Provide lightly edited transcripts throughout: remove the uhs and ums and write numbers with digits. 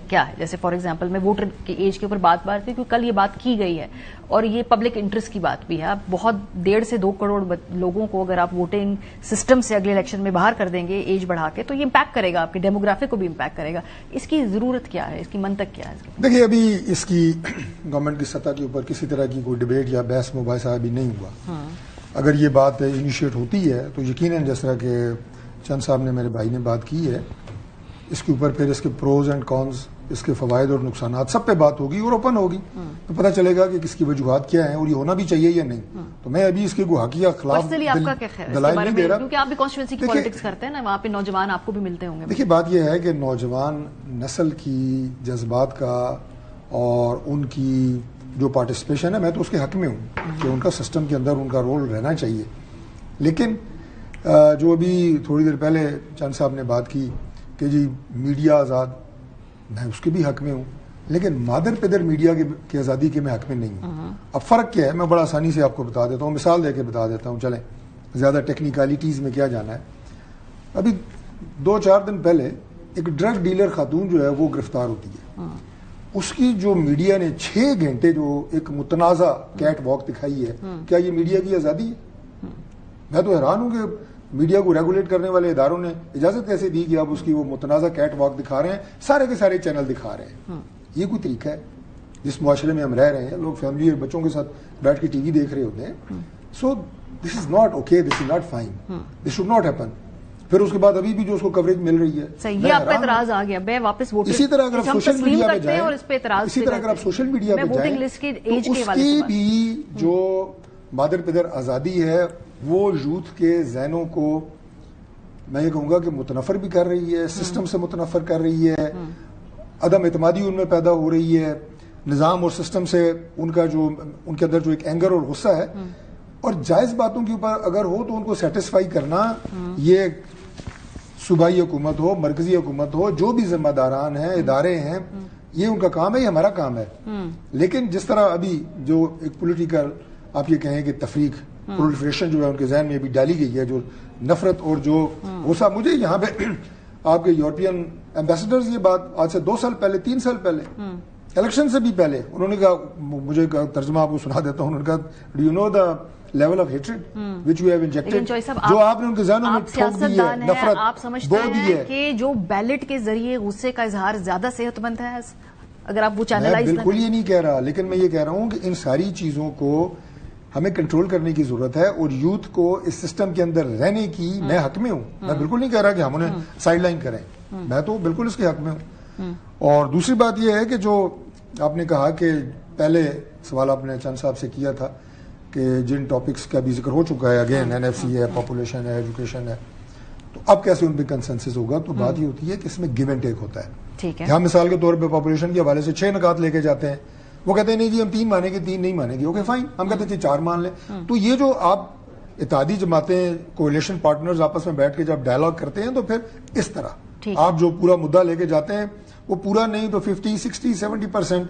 کیا ہے؟ جیسے فار ایگزامپل میں ووٹر کی ایج کے اوپر بات کی کیونکہ کل یہ بات کی گئی ہے اور یہ پبلک انٹرسٹ کی بات بھی ہے. آپ بہت 1.5 سے 2 کروڑ لوگوں کو اگر آپ ووٹنگ سسٹم سے اگلے الیکشن میں باہر کر دیں گے ایج بڑھا کے تو یہ امپیکٹ کرے گا آپ کے ڈیموگرافک کو بھی امپیکٹ کرے گا. اس کی ضرورت کیا ہے, اس کی منطق کیا ہے؟ دیکھیے ابھی اس کی گورنمنٹ کی سطح کے اوپر کسی طرح کی کوئی ڈبیٹ یا بحث مباحثہ ابھی نہیں ہوا. اگر یہ بات انیشیٹ ہوتی ہے تو یقیناً جس طرح کہ چند صاحب نے میرے بھائی نے بات کی ہے اس کے اوپر پھر اس کے پروز اینڈ کونز, اس کے فوائد اور نقصانات سب پہ بات ہوگی اور اوپن ہوگی تو پتہ چلے گا کہ کس کی وجوہات کیا ہیں اور یہ ہونا بھی چاہیے یا نہیں. تو میں ابھی اس کے گواہی کے خلاف دلائل نہیں دے رہا کیونکہ آپ بھی کانسٹیٹوئنسی کی پالیٹکس کرتے ہیں نا, وہاں پہ نوجوان آپ کو بھی ملتے ہوں گے. دیکھیے بات یہ ہے کہ نوجوان نسل کی جذبات کا اور ان کی جو پارٹیسپیشن ہے میں تو اس کے حق میں ہوں کہ ان کا سسٹم کے اندر ان کا رول رہنا چاہیے. لیکن جو ابھی تھوڑی دیر پہلے چند صاحب نے بات کی کہ جی میڈیا آزاد, میں اس کے بھی حق میں ہوں لیکن مادر پدر میڈیا کی آزادی کے میں حق میں نہیں ہوں. اب فرق کیا ہے میں بڑا آسانی سے آپ کو بتا دیتا ہوں, مثال دے کے بتا دیتا ہوں, چلیں زیادہ ٹیکنیکلٹیز میں کیا جانا ہے. ابھی 2-4 دن پہلے ایک ڈرگ ڈیلر خاتون جو ہے وہ گرفتار ہوتی ہے. اس کی جو میڈیا نے 6 گھنٹے جو ایک متنازع کیٹ واک دکھائی ہے, کیا یہ میڈیا کی آزادی ہے؟ میں تو حیران ہوں کہ میڈیا کو ریگولیٹ کرنے والے اداروں نے اجازت کیسے دی کہ آپ اس کی وہ متنازع کیٹ واک دکھا رہے ہیں, سارے کے سارے چینل دکھا رہے ہیں. یہ کوئی طریقہ ہے جس معاشرے میں ہم رہ رہے ہیں, لوگ فیملی اور بچوں کے ساتھ بیٹھ کے ٹی وی دیکھ رہے ہوتے ہیں. So this is not okay, this is not fine, this should not happen. پھر اس کے بعد ابھی بھی جو اس کو کوریج مل رہی ہے, اسی طرح اگر آپ سوشل میڈیا پہ جائیں, اسی طرح اگر آپ سوشل میڈیا پہ جائیں تو اس کی بھی جو مادر پدر آزادی ہے وہ یوتھ کے ذہنوں کو میں یہ کہوں گا کہ متنفر بھی کر رہی ہے, سسٹم سے متنفر کر رہی ہے, عدم اعتمادی ان میں پیدا ہو رہی ہے, نظام اور سسٹم سے ان کا جو ان کے اندر جو ایک اینگر اور غصہ ہے. اور جائز باتوں کے اوپر اگر ہو تو ان کو سیٹسفائی کرنا, یہ صوبائی حکومت ہو, مرکزی حکومت ہو, جو بھی ذمہ داران ہیں, ادارے ہیں, یہ ان کا کام ہے, یہ ہمارا کام ہے. لیکن جس طرح ابھی جو ایک پولیٹیکل آپ یہ کہیں کہ تفریق پرولیفریشن جو ہے ان کے ذہن میں بھی ڈالی گئی ہے, جو نفرت اور جو غصہ, مجھے یہاں پہ آپ کے یورپین ایمبیسڈرز یہ بات آج سے 2 سال پہلے 3 سال پہلے الیکشن سے بھی پہلے انہوں نے کہا, مجھے ترجمہ آپ کو سنا دیتا ہوں, انہوں نے کہا do you know the level of hatred which you have injected, جو آپ نے ان کے ذہنوں میں ٹھوک دی ہے, نفرت آپ سمجھتے ہیں کہ جو بیلٹ کے ذریعے غصے کا اظہار زیادہ صحت مند ہے اگر آپ وہ چینلائز؟ میں بالکل یہ نہیں کہہ رہا, لیکن میں یہ کہہ رہا ہوں کہ ان ساری چیزوں کو ہمیں کنٹرول کرنے کی ضرورت ہے اور یوتھ کو اس سسٹم کے اندر رہنے کی میں حق میں ہوں. میں بالکل نہیں کہہ رہا کہ ہم انہیں سائڈ لائن کریں, میں تو بالکل اس کے حق میں ہوں. اور دوسری بات یہ ہے کہ جو آپ نے کہا کہ پہلے سوال آپ نے چند صاحب سے کیا تھا کہ جن ٹاپکس کا بھی ذکر ہو چکا ہے, اگین NFC ہے, پاپولیشن ہے, ایجوکیشن ہے, تو اب کیسے ان پہ کنسنسس ہوگا. تو بات یہ ہوتی ہے کہ اس میں گیو اینڈ ٹیک ہوتا ہے. یہاں مثال کے طور پہ پاپولیشن کے حوالے سے 6 نکات لے کے جاتے ہیں, وہ کہتے ہیں نہیں جی ہم 3 مانیں گے, 3 نہیں مانیں گے, اوکے فائن, ہم کہتے ہیں 4 مان لیں. تو یہ جو آپ اتحادی جماعتیں کولیشن پارٹنرز آپس میں بیٹھ کے جب ڈائلاگ کرتے ہیں تو پھر اس طرح آپ جو پورا مدعا لے کے جاتے ہیں وہ پورا نہیں تو 50-60-70%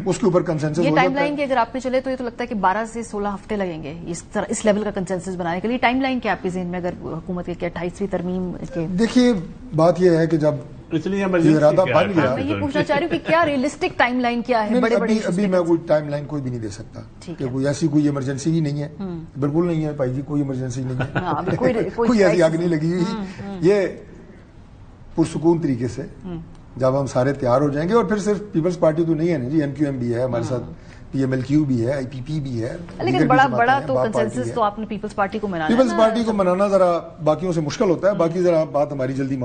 اس کے اوپر کنسنسس ہو جاتا ہے. یہ ٹائم لائن کی اگر آپ میں چلے تو یہ تو لگتا ہے کہ 12 سے 16 ہفتے لگیں گے اس لیول کا کنسنسس بنانے کے لیے. ٹائم لائن کیا آپ کے ذہن میں اگر حکومت کے 28ویں ترمیم کے؟ دیکھیے بات یہ ہے کہ جب ارادہ بن گیا, میں یہ پوچھنا چاہ رہی ہوں کہ کیا ریئلسٹک ٹائم لائن کیا ہے؟ ابھی میں کوئی ٹائم لائن کوئی بھی نہیں دے سکتا کہ کوئی ایسی کوئی ایمرجنسی ہی نہیں ہے, بالکل نہیں ہے بھائی جی, کوئی ایمرجنسی نہیں ہے, کوئی ایسی آگ نہیں لگی ہوئی. یہ پرسکون طریقے سے جب ہم سارے تیار ہو جائیں گے, اور پھر صرف پیپلز پارٹی تو نہیں ہے نا جی, MQM بھی ہے ہمارے ساتھ, PMLQ بھی ہے, IPP بھی ہے, لیکن بڑا تو کنسنسس تو آپ نے پیپلز پارٹی کو منانا, پیپلز پارٹی کو منانا ذرا باقیوں سے مشکل ہوتا ہے. باقی ذرا بات ہماری جلدی